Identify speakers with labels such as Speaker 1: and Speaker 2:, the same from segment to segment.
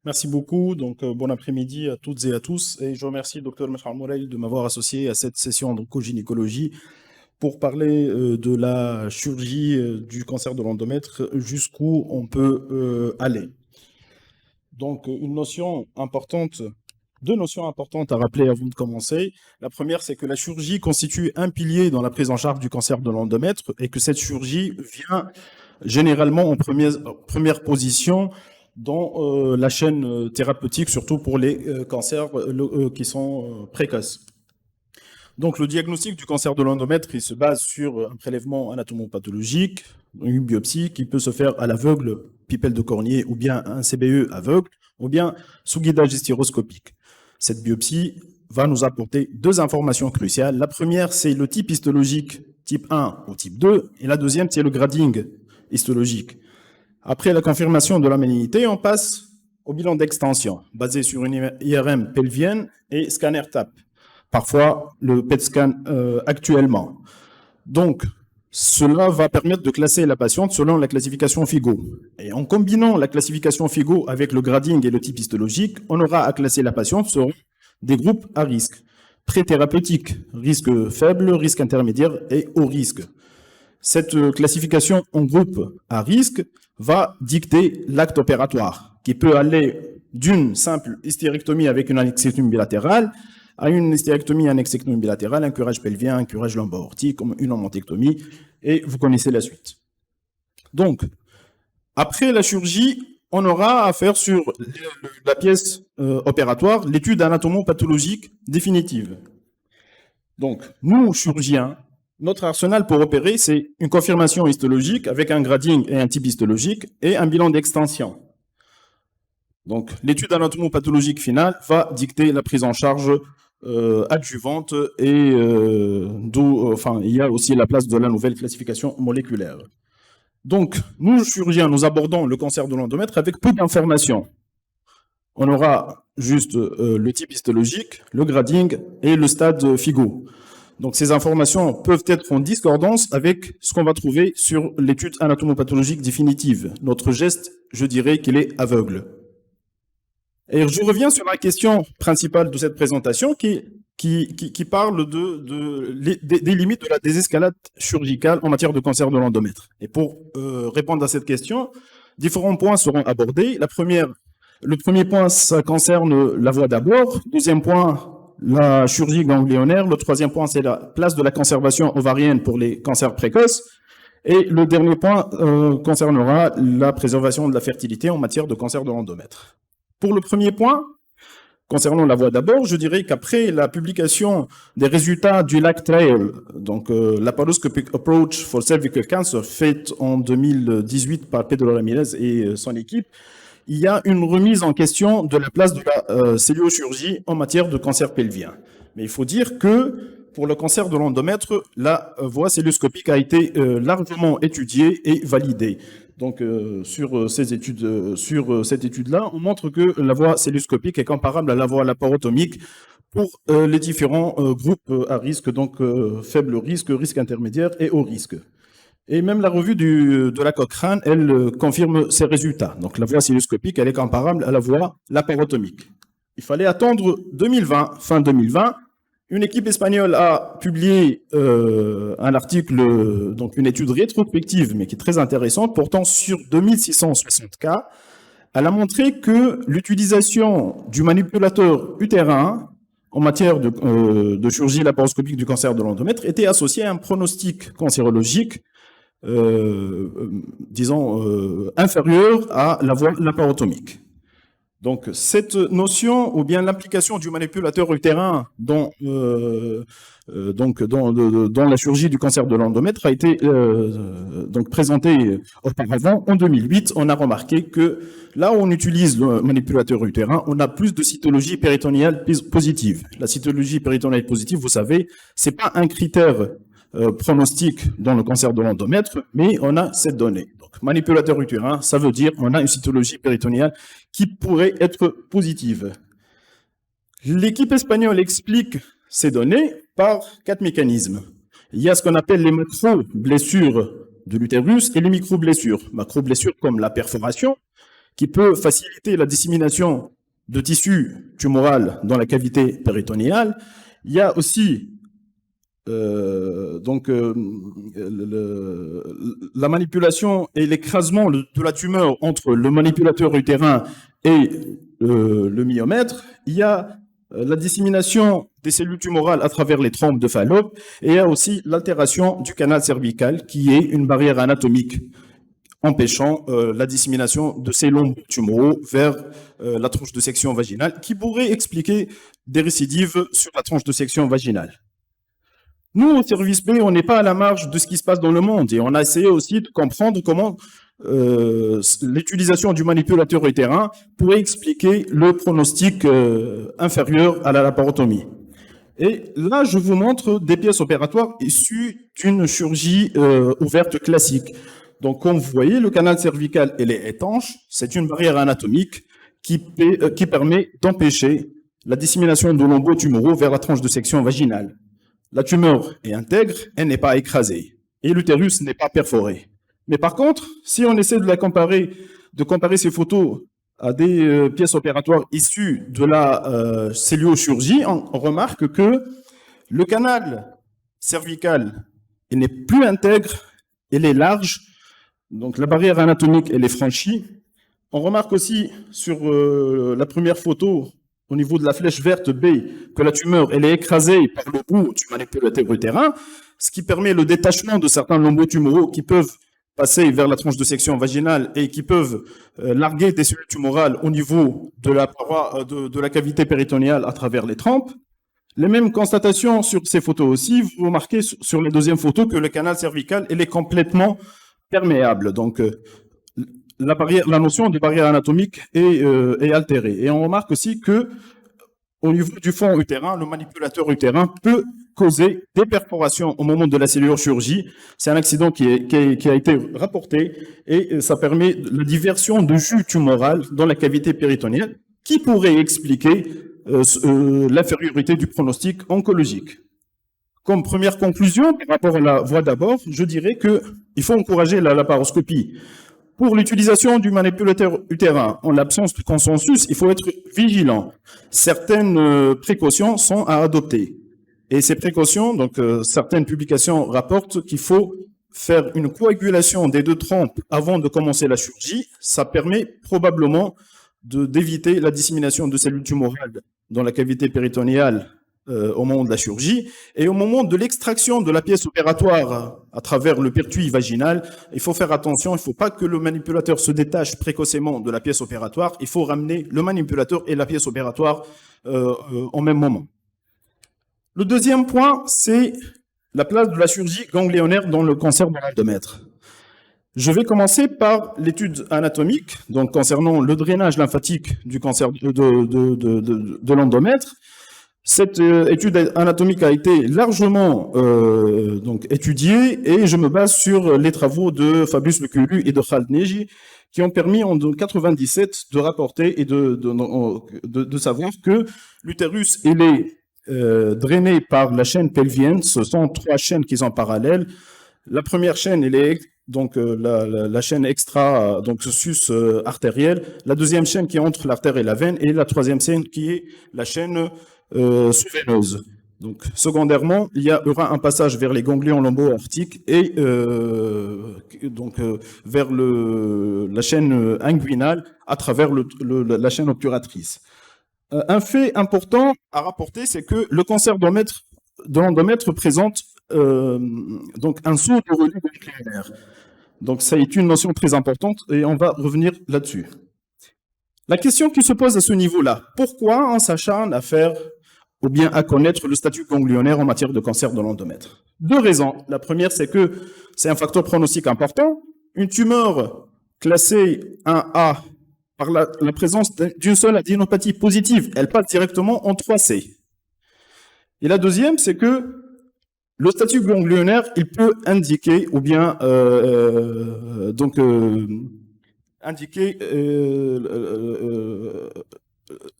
Speaker 1: Merci beaucoup. Bon après-midi à toutes et à tous. Et je remercie le Dr Meshar Mourel de m'avoir associé à cette session d'oncogynécologie pour parler de la chirurgie du cancer de l'endomètre, jusqu'où on peut aller. Une notion importante, deux notions importantes à rappeler avant de commencer. La première, c'est que la chirurgie constitue un pilier dans la prise en charge du cancer de l'endomètre et que cette chirurgie vient généralement en première position dans la chaîne thérapeutique, surtout pour les cancers qui sont précoces. Donc, le diagnostic du cancer de l'endomètre, il se base sur un prélèvement anatomopathologique, une biopsie qui peut se faire à l'aveugle, pipelle de Cornier, ou bien un CBE aveugle, ou bien sous guidage stéroscopique. Cette biopsie va nous apporter deux informations cruciales. La première, c'est le type histologique type 1 ou type 2, et la deuxième, c'est le grading histologique. Après la confirmation de la malignité, on passe au bilan d'extension, basé sur une IRM pelvienne et scanner TAP. Parfois le PET scan actuellement. Donc, cela va permettre de classer la patiente selon la classification FIGO. Et en combinant la classification FIGO avec le grading et le type histologique, on aura à classer la patiente selon des groupes à risque. Pré-thérapeutique, risque faible, risque intermédiaire et haut risque. Cette classification en groupe à risque va dicter l'acte opératoire, qui peut aller d'une simple hystérectomie avec une annexectomie bilatérale à une hystérectomie, annexectomie bilatérale, un curage pelvien, un curage lombo-aortique, une omontectomie, et vous connaissez la suite. Donc, après la chirurgie, on aura à faire sur la pièce opératoire l'étude anatomopathologique définitive. Donc, nous, chirurgiens, notre arsenal pour opérer, c'est une confirmation histologique avec un grading et un type histologique et un bilan d'extension. Donc, l'étude anatomopathologique finale va dicter la prise en charge adjuvante et il y a aussi la place de la nouvelle classification moléculaire. Donc, nous, chirurgiens, nous abordons le cancer de l'endomètre avec peu d'informations. On aura juste le type histologique, le grading et le stade FIGO. Donc, ces informations peuvent être en discordance avec ce qu'on va trouver sur l'étude anatomopathologique définitive. Notre geste, je dirais qu'il est aveugle. Et je reviens sur la question principale de cette présentation qui parle des limites de la désescalade chirurgicale en matière de cancer de l'endomètre. Et pour répondre à cette question, différents points seront abordés. Le premier point, ça concerne la voie d'abord. Deuxième point, la chirurgie ganglionnaire. Le troisième point, c'est la place de la conservation ovarienne pour les cancers précoces. Et le dernier point concernera la préservation de la fertilité en matière de cancer de l'endomètre. Pour le premier point, concernant la voie d'abord, je dirais qu'après la publication des résultats du LAC Trial, donc Laparoscopic Approach for Cervical Cancer, faite en 2018 par Pedro Ramirez et son équipe, il y a une remise en question de la place de la celluliochirurgie en matière de cancer pelvien. Mais il faut dire que pour le cancer de l'endomètre, la voie celluloscopique a été largement étudiée et validée. Donc, sur cette étude-là, on montre que la voie celluloscopique est comparable à la voie laparotomique pour les différents groupes à risque, donc faible risque, risque intermédiaire et haut risque. Et même la revue de la Cochrane, elle confirme ces résultats. Donc, la voie celluloscopique, elle est comparable à la voie laparotomique. Il fallait attendre 2020, fin 2020. Une équipe espagnole a publié un article, donc une étude rétrospective, mais qui est très intéressante, portant sur 2660 cas. Elle a montré que l'utilisation du manipulateur utérin en matière de chirurgie laparoscopique du cancer de l'endomètre était associée à un pronostic cancérologique, inférieur à la voie laparotomique. Donc, cette notion, ou bien l'implication du manipulateur utérin dans la chirurgie du cancer de l'endomètre a été présentée auparavant. En 2008, on a remarqué que là où on utilise le manipulateur utérin, on a plus de cytologie péritoniale positive. La cytologie péritoniale positive, vous savez, c'est pas un critère pronostic dans le cancer de l'endomètre, mais on a cette donnée. Donc, manipulateur utérin, ça veut dire qu'on a une cytologie péritoniale qui pourrait être positive. L'équipe espagnole explique ces données par 4 mécanismes. Il y a ce qu'on appelle les macro-blessures de l'utérus et les micro-blessures. Macro-blessures comme la perforation qui peut faciliter la dissémination de tissu tumoral dans la cavité péritonéale. Il y a aussi la manipulation et l'écrasement de la tumeur entre le manipulateur utérin et le myomètre. Il y a la dissémination des cellules tumorales à travers les trompes de Fallope, et il y a aussi l'altération du canal cervical, qui est une barrière anatomique empêchant la dissémination de ces lombes tumoraux vers la tranche de section vaginale, qui pourrait expliquer des récidives sur la tranche de section vaginale. Nous, au service B, on n'est pas à la marge de ce qui se passe dans le monde, et on a essayé aussi de comprendre comment l'utilisation du manipulateur utérin pourrait expliquer le pronostic inférieur à la laparotomie. Et là, je vous montre des pièces opératoires issues d'une chirurgie ouverte classique. Donc, comme vous voyez, le canal cervical il est étanche. C'est une barrière anatomique qui permet d'empêcher la dissémination de lambeaux tumoraux vers la tranche de section vaginale. La tumeur est intègre, elle n'est pas écrasée, et l'utérus n'est pas perforé. Mais par contre, si on essaie de comparer ces photos à des pièces opératoires issues de la celluliochirurgie, on remarque que le canal cervical il n'est plus intègre, il est large, donc la barrière anatomique elle est franchie. On remarque aussi sur la première photo, au niveau de la flèche verte B, que la tumeur elle est écrasée par le bout du manipulateur utérin, ce qui permet le détachement de certains lambeaux tumoraux qui peuvent passer vers la tranche de section vaginale et qui peuvent larguer des cellules tumorales au niveau de la paroi de la cavité péritonéale à travers les trompes. Les mêmes constatations sur ces photos aussi. Vous remarquez sur les deuxièmes photos que le canal cervical il est complètement perméable. Donc la notion de barrière anatomique est altérée. Et on remarque aussi que au niveau du fond utérin, le manipulateur utérin peut causer des perforations au moment de la celluliochirurgie. C'est un accident qui a été rapporté et ça permet la diversion de jus tumoral dans la cavité péritonéale qui pourrait expliquer l'infériorité du pronostic oncologique. Comme première conclusion, par rapport à la voie d'abord, je dirais qu'il faut encourager la laparoscopie. Pour l'utilisation du manipulateur utérin, en l'absence de consensus, il faut être vigilant. Certaines précautions sont à adopter. Et ces précautions, donc certaines publications rapportent qu'il faut faire une coagulation des deux trompes avant de commencer la chirurgie. Ça permet probablement d'éviter la dissémination de cellules tumorales dans la cavité péritonéale au moment de la chirurgie. Et au moment de l'extraction de la pièce opératoire à travers le pertuis vaginal, il faut faire attention, il ne faut pas que le manipulateur se détache précocement de la pièce opératoire, il faut ramener le manipulateur et la pièce opératoire au même moment. Le deuxième point, c'est la place de la chirurgie ganglionnaire dans le cancer de l'endomètre. Je vais commencer par l'étude anatomique, donc concernant le drainage lymphatique du cancer de l'endomètre. Cette étude anatomique a été largement étudiée et je me base sur les travaux de Fabius Lucullu et de Khaled Neji qui ont permis en 1997 de rapporter et de savoir que l'utérus il est drainé par la chaîne pelvienne. Ce sont 3 chaînes qui sont parallèles. La première chaîne elle est donc la chaîne extra, donc sus artérielle. La deuxième chaîne qui est entre l'artère et la veine et la troisième chaîne qui est la chaîne sous-veineuse. Donc, secondairement, il y aura un passage vers les ganglions lombo-aortiques et vers la chaîne inguinale à travers la chaîne obturatrice. Un fait important à rapporter, c'est que le cancer de l'endomètre présente donc un saut de relais ganglionnaire. Donc, ça est une notion très importante et on va revenir là-dessus. La question qui se pose à ce niveau-là, pourquoi on s'acharne à faire ou bien à connaître le statut ganglionnaire en matière de cancer de l'endomètre? 2 raisons. La première, c'est que c'est un facteur pronostic important. Une tumeur classée 1A par la présence d'une seule adénopathie positive, elle passe directement en 3C. Et la deuxième, c'est que le statut ganglionnaire, il peut indiquer ou bien indiquer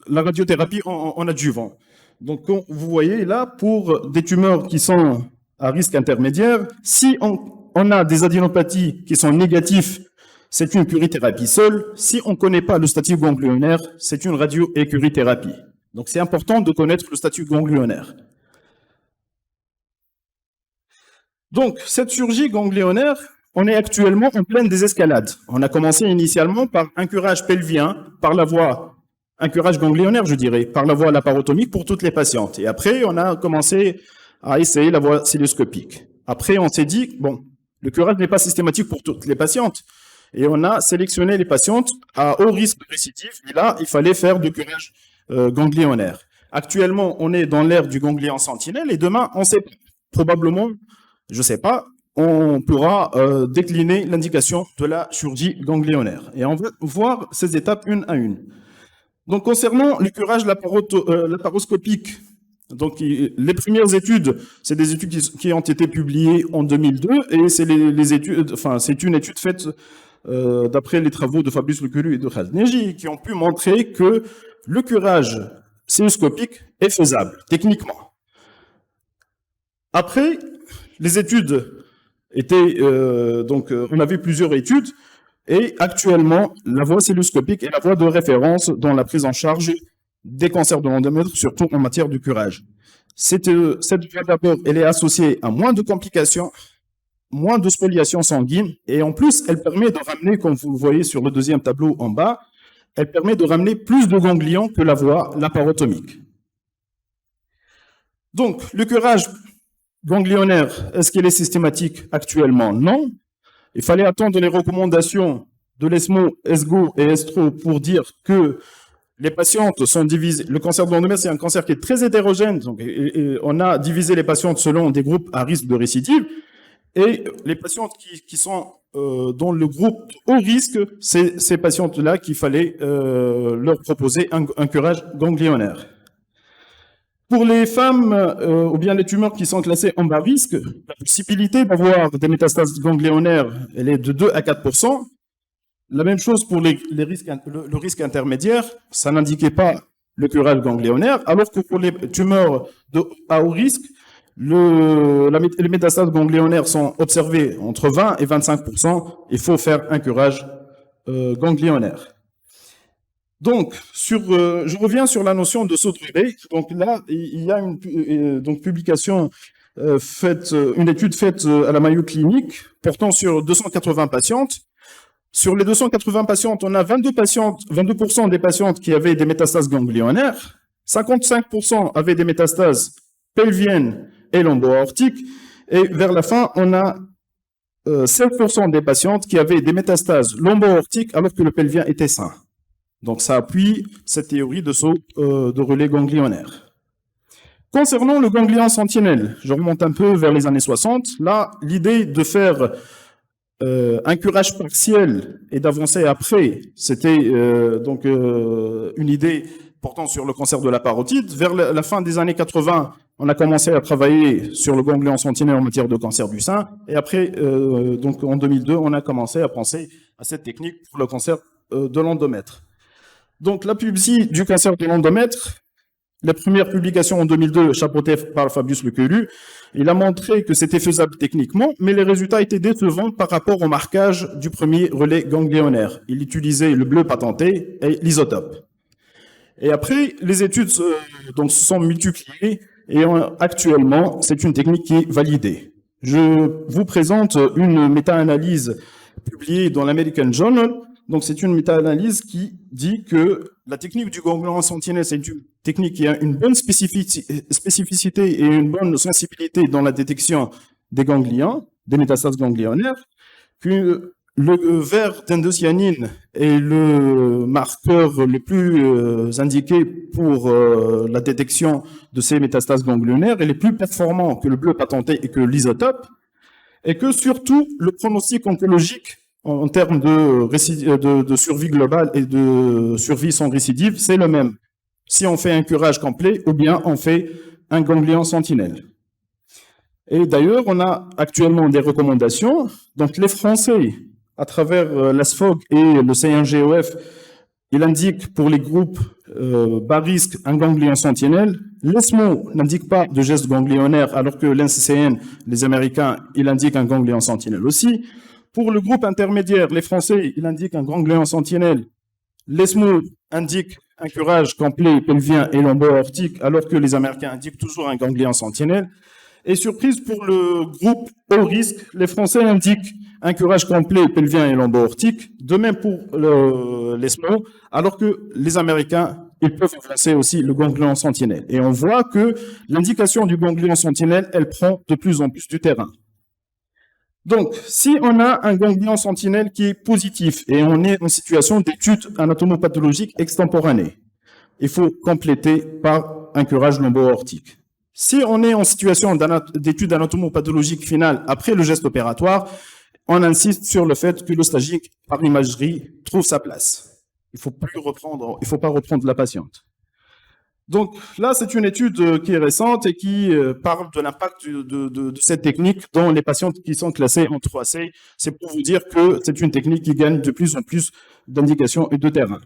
Speaker 1: la radiothérapie en adjuvant. Donc, vous voyez là, pour des tumeurs qui sont à risque intermédiaire, si on a des adénopathies qui sont négatives, c'est une curithérapie seule. Si on ne connaît pas le statut ganglionnaire, c'est une radioécurithérapie. Donc c'est important de connaître le statut ganglionnaire. Donc cette chirurgie ganglionnaire, on est actuellement en pleine désescalade. On a commencé initialement par un curage pelvien, par la voie, un curage ganglionnaire je dirais, par la voie laparotomique pour toutes les patientes. Et après on a commencé à essayer la voie cœlioscopique. Après on s'est dit, bon, le curage n'est pas systématique pour toutes les patientes. Et on a sélectionné les patientes à haut risque de récidive. Et là, il fallait faire du curage ganglionnaire. Actuellement, on est dans l'ère du ganglion sentinelle et demain, on sait probablement, je ne sais pas, on pourra décliner l'indication de la chirurgie ganglionnaire. Et on va voir ces étapes une à une. Donc, concernant le curage laparoscopique, donc les premières études, c'est des études qui ont été publiées en 2002 et c'est les études, enfin, c'est une étude faite d'après les travaux de Fabrice Lequelu et de Khaled Neji, qui ont pu montrer que le curage cœlioscopique est faisable, techniquement. Après, les études étaient, on avait plusieurs études, et actuellement, la voie cœlioscopique est la voie de référence dans la prise en charge des cancers de l'endomètre, surtout en matière de curage. Cette voie d'abord, elle est associée à moins de complications, moins de spoliation sanguine, et en plus, elle permet de ramener, comme vous le voyez sur le deuxième tableau en bas, elle permet de ramener plus de ganglions que la voie laparotomique. Donc, le curage ganglionnaire, est-ce qu'il est systématique actuellement? Non. Il fallait attendre les recommandations de l'ESMO, ESGO et ESTRO pour dire que les patientes sont divisées. Le cancer de l'endomètre, c'est un cancer qui est très hétérogène. Donc, on a divisé les patientes selon des groupes à risque de récidive. Et les patientes qui sont dans le groupe haut risque, c'est ces patientes-là qu'il fallait leur proposer un curage ganglionnaire. Pour les femmes ou bien les tumeurs qui sont classées en bas risque, la possibilité d'avoir des métastases ganglionnaires, elle est de 2 à 4%. La même chose pour le risque intermédiaire, ça n'indiquait pas le curage ganglionnaire, alors que pour les tumeurs à haut risque, les métastases ganglionnaires sont observées entre 20 et 25%. Il faut faire un curage ganglionnaire. Donc, je reviens sur la notion de saut de relais. Donc là, il y a une publication une étude faite à la Mayo Clinique portant sur 280 patientes. Sur les 280 patientes, on a 22% des patientes qui avaient des métastases ganglionnaires, 55% avaient des métastases pelviennes et lombo-aortiques, et vers la fin, on a 7% des patientes qui avaient des métastases lombo-aortiques alors que le pelvien était sain. Donc ça appuie cette théorie de saut de relais ganglionnaire. Concernant le ganglion sentinelle, je remonte un peu vers les années 60, là, l'idée de faire un curage partiel et d'avancer après, c'était une idée portant sur le cancer de la parotide. Vers la fin des années 80, on a commencé à travailler sur le ganglion sentinelle en matière de cancer du sein. Et après, donc en 2002, on a commencé à penser à cette technique pour le cancer de l'endomètre. Donc la biopsie du cancer de l'endomètre, la première publication en 2002, chapeautée par Fabrice Lequelu, il a montré que c'était faisable techniquement, mais les résultats étaient décevants par rapport au marquage du premier relais ganglionnaire. Il utilisait le bleu patenté et l'isotope. Et après, les études se sont multipliées et actuellement, c'est une technique qui est validée. Je vous présente une méta-analyse publiée dans l'American Journal. Donc, c'est une méta-analyse qui dit que la technique du ganglion sentinelle, c'est une technique qui a une bonne spécificité et une bonne sensibilité dans la détection des ganglions, des métastases ganglionnaires, que le verre d'indocyanine est le marqueur le plus indiqué pour la détection de ces métastases ganglionnaires et les plus performants que le bleu patenté et que l'isotope, et que surtout le pronostic oncologique en termes de survie globale et de survie sans récidive, c'est le même. Si on fait un curage complet ou bien on fait un ganglion sentinelle. Et d'ailleurs, on a actuellement des recommandations. Donc les Français, à travers l'ASFOG et le C1GOF, il indique pour les groupes bas risque un ganglion sentinelle. L'ESMO n'indique pas de geste ganglionnaire, alors que l'NCCN, les Américains, il indique un ganglion sentinelle aussi. Pour le groupe intermédiaire, les Français, ils indiquent un ganglion sentinelle. L'ESMO indique un curage complet pelvien et lombo-aortique, alors que les Américains indiquent toujours un ganglion sentinelle. Et surprise pour le groupe haut risque, les Français indiquent un curage complet pelvien et lombo-aortique, de même pour l'ESMO, alors que les Américains, ils peuvent avancer aussi le ganglion sentinelle. Et on voit que l'indication du ganglion sentinelle, elle prend de plus en plus du terrain. Donc, si on a un ganglion sentinelle qui est positif et on est en situation d'étude anatomopathologique extemporanée, il faut compléter par un curage lombo-aortique. Si on est en situation d'étude anatomopathologique finale après le geste opératoire, on insiste sur le fait que l'ostagique par imagerie trouve sa place. Il faut pas reprendre la patiente. Donc là, c'est une étude qui est récente et qui parle de l'impact de cette technique dans les patientes qui sont classées en 3C. C'est pour vous dire que c'est une technique qui gagne de plus en plus d'indications et de terrain.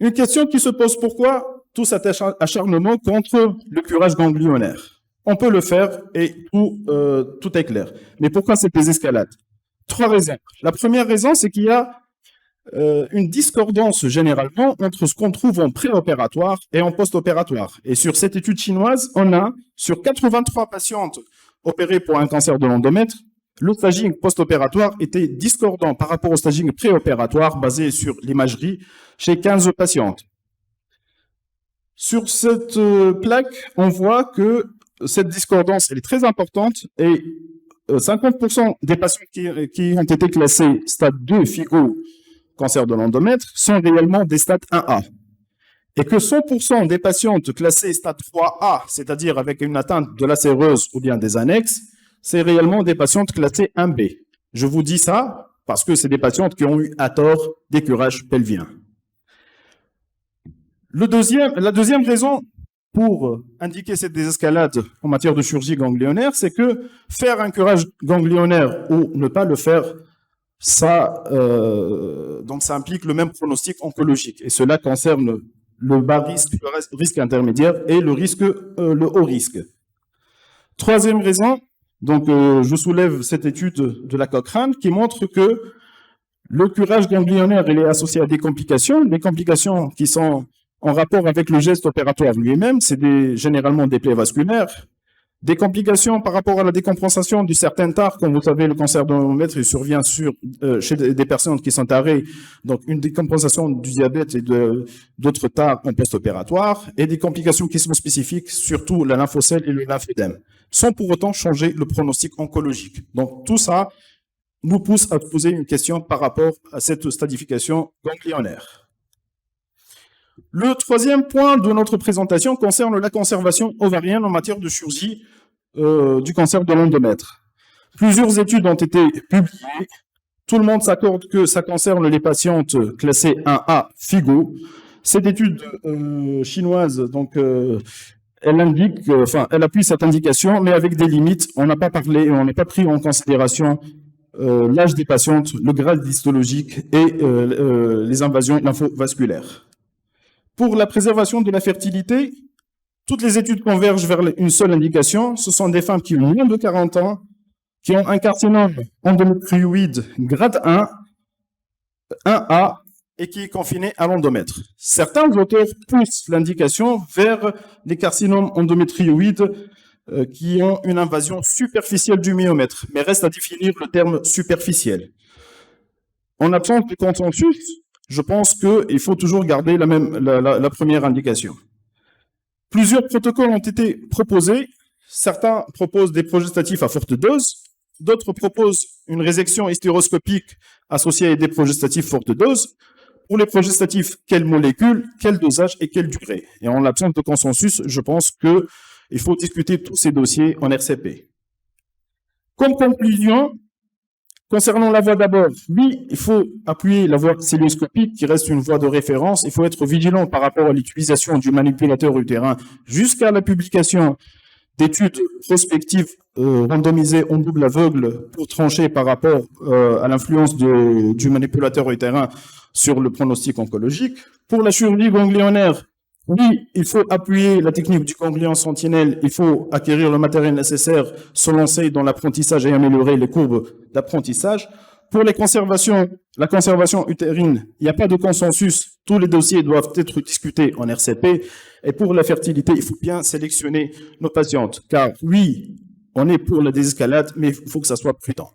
Speaker 1: Une question qui se pose: pourquoi tout cet acharnement contre le curage ganglionnaire? On peut le faire et tout est clair. Mais pourquoi cette désescalade? 3 raisons. La première raison, c'est qu'il y a une discordance généralement entre ce qu'on trouve en préopératoire et en post-opératoire. Et sur cette étude chinoise, on a, sur 83 patientes opérées pour un cancer de l'endomètre, le staging post-opératoire était discordant par rapport au staging préopératoire basé sur l'imagerie chez 15 patientes. Sur cette plaque, on voit que cette discordance elle est très importante et 50% des patients qui ont été classés stade 2 FIGO cancer de l'endomètre sont réellement des stades 1A. Et que 100% des patientes classées stade 3A, c'est-à-dire avec une atteinte de la séreuse ou bien des annexes, c'est réellement des patientes classées 1B. Je vous dis ça parce que c'est des patientes qui ont eu à tort des curages pelviens. La deuxième raison pour indiquer cette désescalade en matière de chirurgie ganglionnaire, c'est que faire un curage ganglionnaire ou ne pas le faire, donc ça implique le même pronostic oncologique. Et cela concerne le bas risque, le risque intermédiaire et le haut risque. Troisième raison, donc je soulève cette étude de la Cochrane qui montre que le curage ganglionnaire il est associé à des complications qui sont en rapport avec le geste opératoire lui-même, c'est généralement des plaies vasculaires, des complications par rapport à la décompensation du certain tare. Comme vous savez, le cancer de l'endomètre, il survient chez des personnes qui sont tarées, donc une décompensation du diabète et d'autres tares en post-opératoire, et des complications qui sont spécifiques, surtout la lymphocèle et le lymphédème, sans pour autant changer le pronostic oncologique. Donc tout ça nous pousse à poser une question par rapport à cette stadification ganglionnaire. Le troisième point de notre présentation concerne la conservation ovarienne en matière de chirurgie du cancer de l'endomètre. Plusieurs études ont été publiées. Tout le monde s'accorde que ça concerne les patientes classées 1A FIGO. Cette étude chinoise, donc, elle appuie cette indication, mais avec des limites. On n'a pas parlé, on n'a pas pris en considération l'âge des patientes, le grade histologique et les invasions lymphovasculaires. Pour la préservation de la fertilité, toutes les études convergent vers une seule indication. Ce sont des femmes qui ont moins de 40 ans, qui ont un carcinome endométrioïde grade 1, 1A, et qui est confiné à l'endomètre. Certains auteurs poussent l'indication vers des carcinomes endométrioïdes qui ont une invasion superficielle du myomètre, mais reste à définir le terme superficiel. En absence de consensus, je pense qu'il faut toujours garder la première indication. Plusieurs protocoles ont été proposés. Certains proposent des progestatifs à forte dose. D'autres proposent une résection hystéroscopique associée à des progestatifs forte dose. Pour les progestatifs, quelle molécule, quel dosage et quelle durée? Et en l'absence de consensus, je pense qu'il faut discuter tous ces dossiers en RCP. Comme conclusion, concernant la voie d'abord, oui, il faut appuyer la voie célioscopique qui reste une voie de référence. Il faut être vigilant par rapport à l'utilisation du manipulateur utérin jusqu'à la publication d'études prospectives randomisées en double aveugle pour trancher par rapport à l'influence du manipulateur utérin sur le pronostic oncologique. Pour la chirurgie ganglionnaire, Oui, il faut appuyer la technique du ganglion sentinelle, il faut acquérir le matériel nécessaire, se lancer dans l'apprentissage et améliorer les courbes d'apprentissage. Pour la conservation utérine, il n'y a pas de consensus. Tous les dossiers doivent être discutés en RCP. Et pour la fertilité, il faut bien sélectionner nos patientes. Car oui, on est pour la désescalade, mais il faut que ça soit prudent.